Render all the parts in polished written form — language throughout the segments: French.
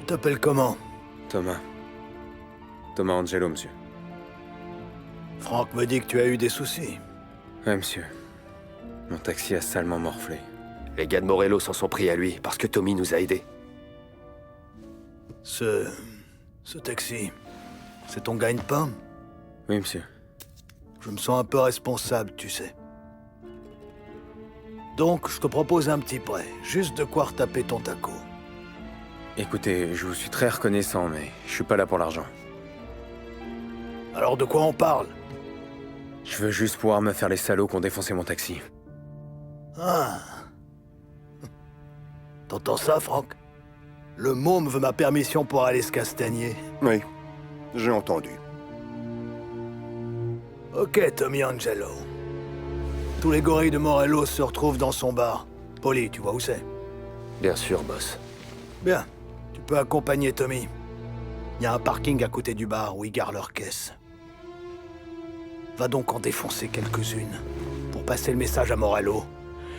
T'appelles comment? Thomas. Thomas Angelo, monsieur. Franck me dit que tu as eu des soucis. Ouais, monsieur. Mon taxi a salement morflé. Les gars de Morello s'en sont pris à lui, parce que Tommy nous a aidés. Ce taxi, c'est ton gagne-pain? Oui, monsieur. Je me sens un peu responsable, tu sais. Donc, je te propose un petit prêt, juste de quoi retaper ton taco. Écoutez, je vous suis très reconnaissant, mais je suis pas là pour l'argent. Alors de quoi on parle? Je veux juste pouvoir me faire les salauds qui ont défoncé mon taxi. Ah. T'entends ça, Franck? Le môme veut ma permission pour aller se castagner. Oui, j'ai entendu. Ok, Tommy Angelo. Tous les gorilles de Morello se retrouvent dans son bar. Polly, tu vois où c'est? Bien sûr, boss. Bien. Tu peux accompagner Tommy. Il y a un parking à côté du bar où ils garent leurs caisses. Va donc en défoncer quelques-unes pour passer le message à Morello.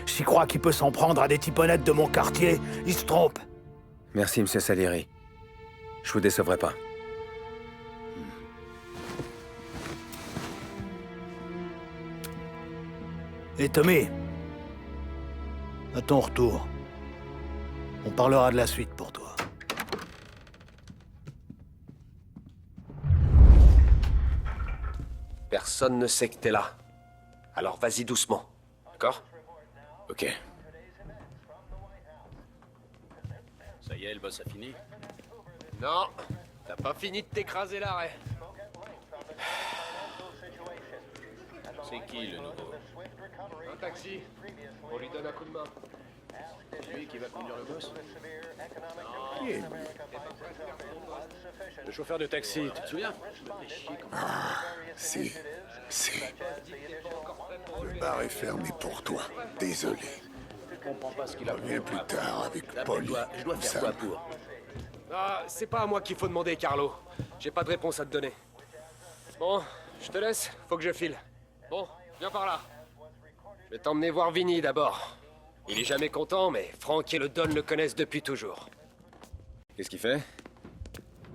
J'y crois qu'il peut s'en prendre à des typonnettes de mon quartier. Il se trompe. Merci, monsieur Salieri. Je vous décevrai pas. Et Tommy, à ton retour, on parlera de la suite pour toi. Personne ne sait que t'es là. Alors vas-y doucement. D'accord? Ok. Ça y est, le boss a fini? Non, t'as pas fini de t'écraser l'arrêt. C'est qui, le nouveau? Un taxi. On lui donne un coup de main. C'est lui qui va conduire le boss? Qui est lui? Le chauffeur de taxi, tu te souviens? Si. Le bar est fermé pour toi. Désolé. Je comprends pas ce qu'il a Reviens plus tard avec Là, Polly. je dois faire quoi pour? Ah, c'est pas à moi qu'il faut demander, Carlo. J'ai pas de réponse à te donner. Bon, je te laisse, faut que je file. Bon, viens par là. Je vais t'emmener voir Vinny d'abord. Il est jamais content, mais Franck et le Don le connaissent depuis toujours. Qu'est-ce qu'il fait?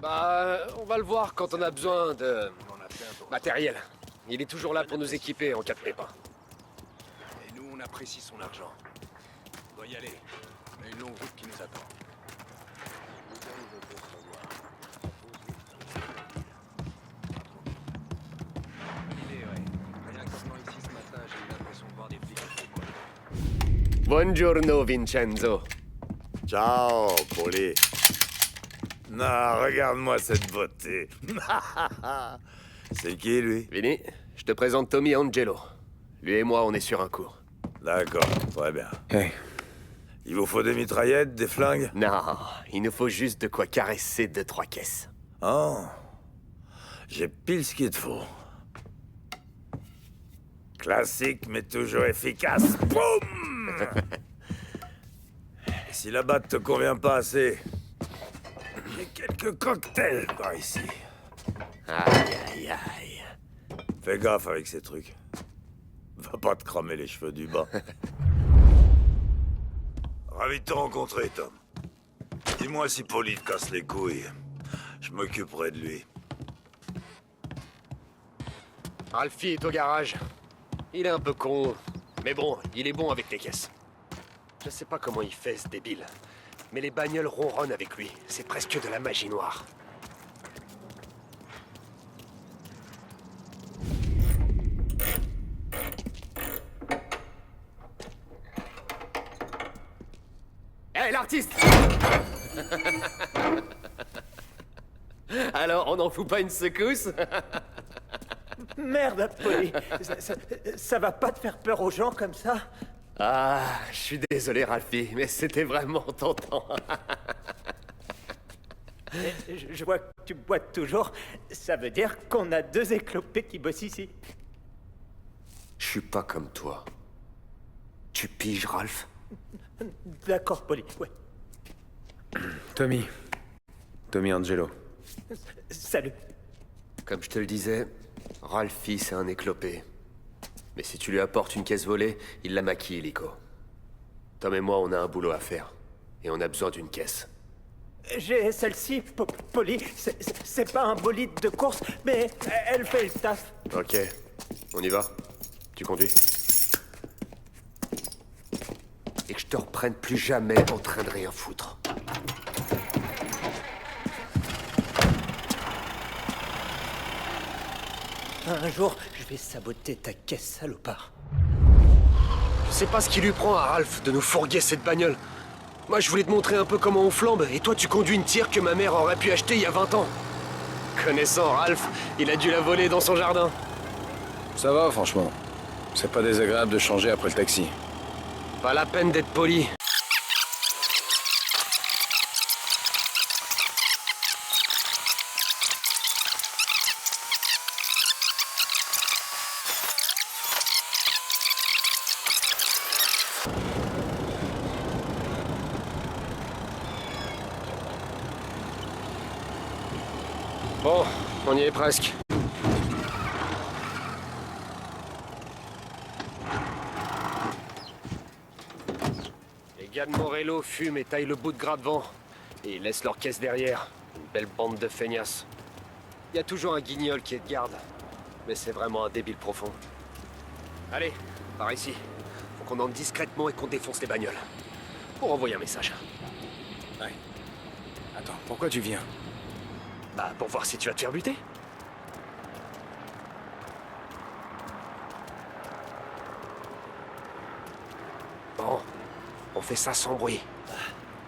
Bah, on va le voir quand on a besoin de matériel. Il est toujours là pour nous équiper en cas de pépin. Et nous, on apprécie son argent. On doit y aller. On a une longue route qui nous attend. Buongiorno, Vincenzo. Ciao, Polly. Non, regarde-moi cette beauté. C'est qui, lui? Vinny, je te présente Tommy Angelo. Lui et moi, on est sur un coup. D'accord, très bien. Hey, Il vous faut des mitraillettes, des flingues? Non, il nous faut juste de quoi caresser 2-3 caisses. Oh, j'ai pile ce qu'il te faut. Classique, mais toujours efficace. Boum! Et si la batte te convient pas assez, j'ai quelques cocktails par ici. Aïe, aïe, aïe. Fais gaffe avec ces trucs. Va pas te cramer les cheveux du bas. Ravi de te rencontrer, Tom. Dis-moi si Polly te casse les couilles. Je m'occuperai de lui. Ralphie est au garage. Il est un peu con, mais bon, il est bon avec les caisses. Je sais pas comment il fait, ce débile. Mais les bagnoles ronronnent avec lui. C'est presque de la magie noire. Hé, l'artiste! Alors, on n'en fout pas une secousse? Merde, Polly. Ça va pas te faire peur aux gens comme ça? Ah, je suis désolé, Ralphie, mais c'était vraiment tentant. Je vois que tu boites toujours. Ça veut dire qu'on a 2 éclopés qui bossent ici. Je suis pas comme toi. Tu piges, Ralph? D'accord, Polly, ouais. Tommy. Tommy Angelo. Salut. Comme je te le disais, Ralphie, c'est un éclopé. Mais si tu lui apportes une caisse volée, il la maquille, Lico. Tom et moi, on a un boulot à faire. Et on a besoin d'une caisse. J'ai celle-ci, Polly. C'est pas un bolide de course, mais elle fait le taf. Ok, on y va. Tu conduis. Et que je te reprenne plus jamais en train de rien foutre. Un jour, je vais saboter ta caisse, salopard. Je sais pas ce qui lui prend à Ralph de nous fourguer cette bagnole. Moi, je voulais te montrer un peu comment on flambe, et toi, tu conduis une tire que ma mère aurait pu acheter il y a 20 ans. Connaissant Ralph, il a dû la voler dans son jardin. Ça va, franchement. C'est pas désagréable de changer après le taxi. Pas la peine d'être poli. Bon, on y est presque. Les gars de Morello fument et taillent le bout de gras devant. Et ils laissent leur caisse derrière. Une belle bande de feignasses. Il y a toujours un guignol qui est de garde. Mais c'est vraiment un débile profond. Allez, par ici. Faut qu'on entre discrètement et qu'on défonce les bagnoles. Pour envoyer un message. Ouais. Attends, pourquoi tu viens? Bah, pour voir si tu vas te faire buter. Bon, on fait ça sans bruit.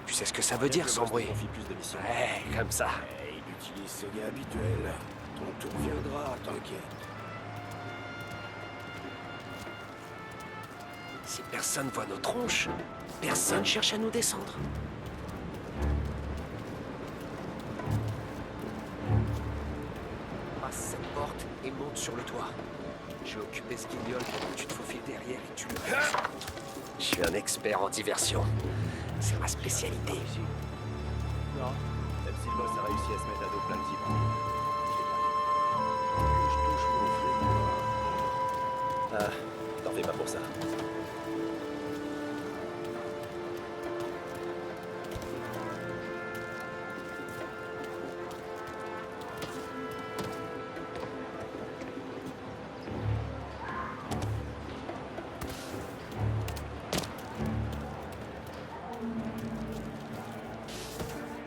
Tu sais ce que ça veut dire, sans bruit? Ouais, comme ça. Il utilise ses gars habituels. Ton tour viendra, t'inquiète. Si personne voit nos tronches, personne cherche à nous descendre. Passe cette porte et monte sur le toit. Je vais occuper ce guignol pendant que tu te faufiles derrière et tu le restes. Je suis un expert en diversion. C'est ma spécialité. Non, même si le boss a réussi à se mettre à dos plein de types. Je touche mon flingue. Ah, t'en fais pas pour ça.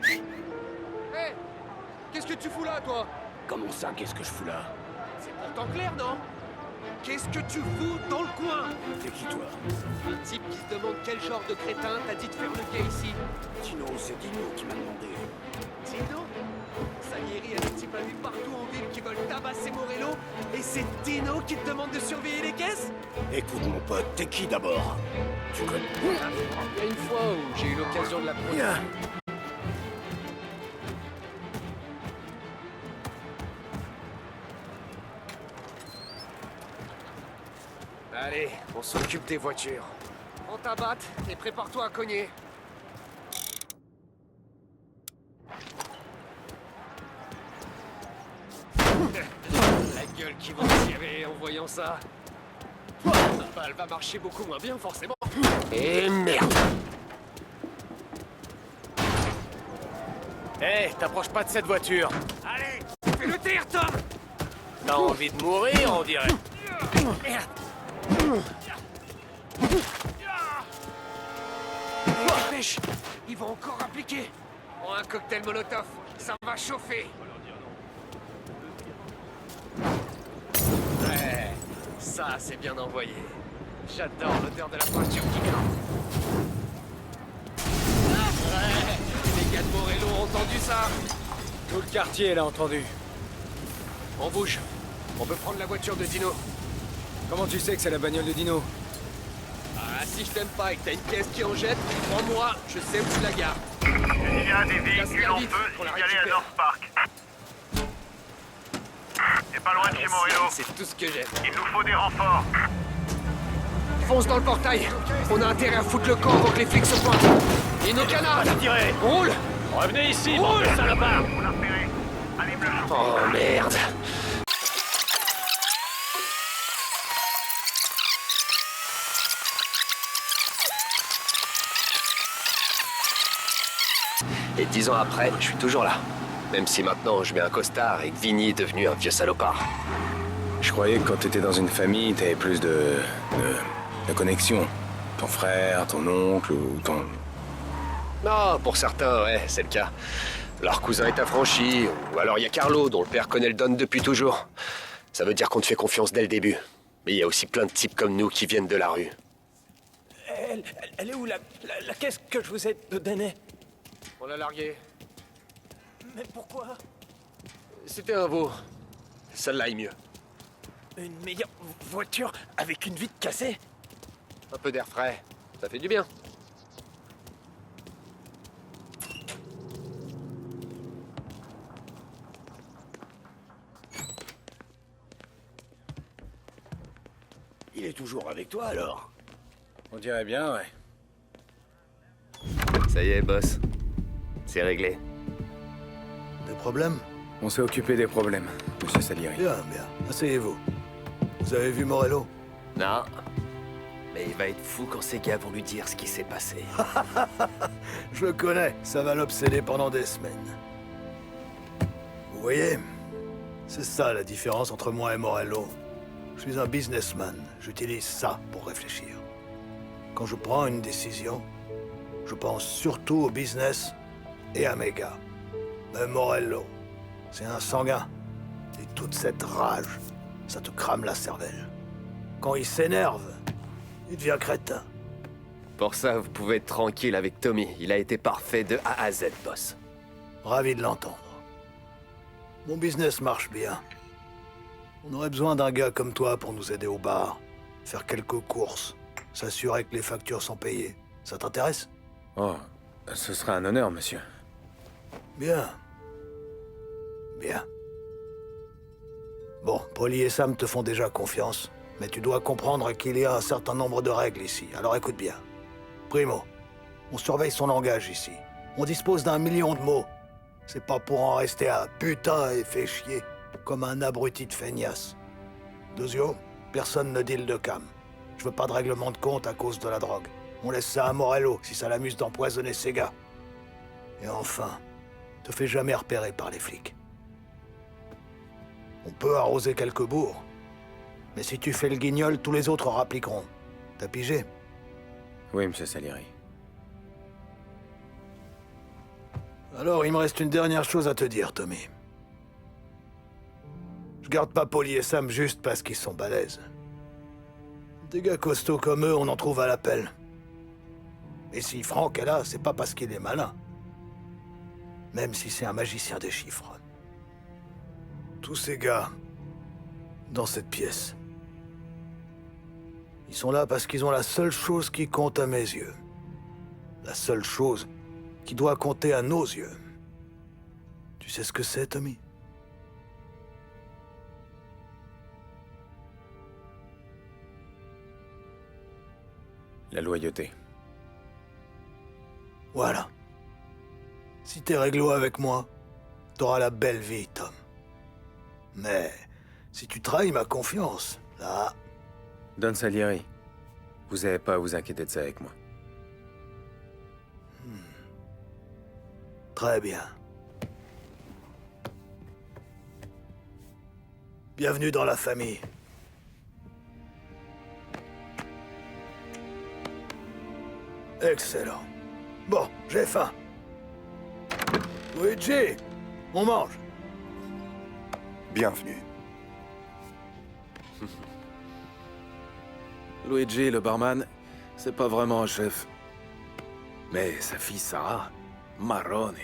Hé! Qu'est-ce que tu fous là, toi? Comment ça, qu'est-ce que je fous là? C'est pourtant clair, non? Qu'est-ce que tu fous dans le coin? T'es qui, toi? Un type qui se demande quel genre de crétin t'a dit de faire le gay ici. Dino, c'est Dino qui m'a demandé. Dino? Salieri a des types à lui partout en ville qui veulent tabasser Morello, et c'est Dino qui te demande de surveiller les caisses? Écoute, mon pote, t'es qui d'abord? Tu connais... Il y a une fois où j'ai eu l'occasion de l'apprendre. Allez, on s'occupe des voitures. On t'abatte et prépare-toi à cogner. La gueule qui va tirer en voyant ça. Bah, elle va marcher beaucoup moins bien, forcément. Et merde! Hé, t'approches pas de cette voiture. Allez, fais le tir, Tom! T'as envie de mourir, on dirait. Merde! Dépêche! Ils vont encore appliquer! Oh, un cocktail molotov, ça va chauffer! Ouais, ça c'est bien envoyé. J'adore l'odeur de la voiture qui grimpe. Ouais, les gars de Morello ont entendu ça! Tout le quartier l'a entendu. On bouge. On peut prendre la voiture de Dino. Comment tu sais que c'est la bagnole de Dino? Ah, si je t'aime pas et que t'as une caisse qui en jette, crois-moi, je sais où tu la gares. Il y a des véhicules en feu signalés à North Park. C'est pas loin de chez Morello. C'est tout ce que j'aime. Il nous faut des renforts. Fonce dans le portail. On a intérêt à foutre le camp avant que les flics se pointent. Et nos canards. On roule. Revenez ici, bande de salopards. On l'a repéré. Allez, bleu. Oh merde. Et 10 ans après, je suis toujours là. Même si maintenant je mets un costard et que Vinny est devenu un vieux salopard. Je croyais que quand t'étais dans une famille, t'avais plus de connexion. Ton frère, ton oncle ou ton... Non, pour certains, ouais, c'est le cas. Leur cousin est affranchi, ou alors il y a Carlo, dont le père connaît le Don depuis toujours. Ça veut dire qu'on te fait confiance dès le début. Mais il y a aussi plein de types comme nous qui viennent de la rue. Elle est où la caisse que je vous ai donnée? On l'a largué. Mais pourquoi? C'était un veau. Celle-là est mieux. Une meilleure voiture avec une vitre cassée? Un peu d'air frais, ça fait du bien. Il est toujours avec toi, alors? On dirait bien, ouais. Ça y est, boss. C'est réglé. Des problèmes? On s'est occupé des problèmes, monsieur Salieri. Bien, bien. Asseyez-vous. Vous avez vu Morello? Non. Mais il va être fou quand ces gars vont lui dire ce qui s'est passé. Je le connais. Ça va l'obséder pendant des semaines. Vous voyez? C'est ça la différence entre moi et Morello. Je suis un businessman. J'utilise ça pour réfléchir. Quand je prends une décision, je pense surtout au business et à mes gars. Mais Morello, c'est un sanguin. Et toute cette rage, ça te crame la cervelle. Quand il s'énerve, il devient crétin. Pour ça, vous pouvez être tranquille avec Tommy. Il a été parfait de A à Z, boss. Ravi de l'entendre. Mon business marche bien. On aurait besoin d'un gars comme toi pour nous aider au bar, faire quelques courses, s'assurer que les factures sont payées. Ça t'intéresse? Oh, ce serait un honneur, monsieur. Bien. Bien. Bon, Polly et Sam te font déjà confiance, mais tu dois comprendre qu'il y a un certain nombre de règles ici, alors écoute bien. Primo, on surveille son langage ici. On dispose d'1 million de mots. C'est pas pour en rester à putain et fait chier, comme un abruti de feignasse. Deuxio, personne ne deal de cam. Je veux pas de règlement de compte à cause de la drogue. On laisse ça à Morello si ça l'amuse d'empoisonner ses gars. Et enfin, te fais jamais repérer par les flics. On peut arroser quelques bourgs, mais si tu fais le guignol, tous les autres rappliqueront. T'as pigé? Oui, monsieur Salieri. Alors, il me reste une dernière chose à te dire, Tommy. Je garde pas Polly et Sam juste parce qu'ils sont balèzes. Des gars costauds comme eux, on en trouve à l'appel. Et si Franck est là, c'est pas parce qu'il est malin. Même si c'est un magicien des chiffres. Tous ces gars, dans cette pièce, ils sont là parce qu'ils ont la seule chose qui compte à mes yeux. La seule chose qui doit compter à nos yeux. Tu sais ce que c'est, Tommy? La loyauté. Voilà. Si t'es réglo avec moi, t'auras la belle vie, Tom. Mais si tu trahis ma confiance, là... Don Salieri, vous n'avez pas à vous inquiéter de ça avec moi. Très bien. Bienvenue dans la famille. Excellent. Bon, j'ai faim. Luigi, on mange. Bienvenue. Luigi, le barman, c'est pas vraiment un chef. Mais sa fille Sarah, marrone.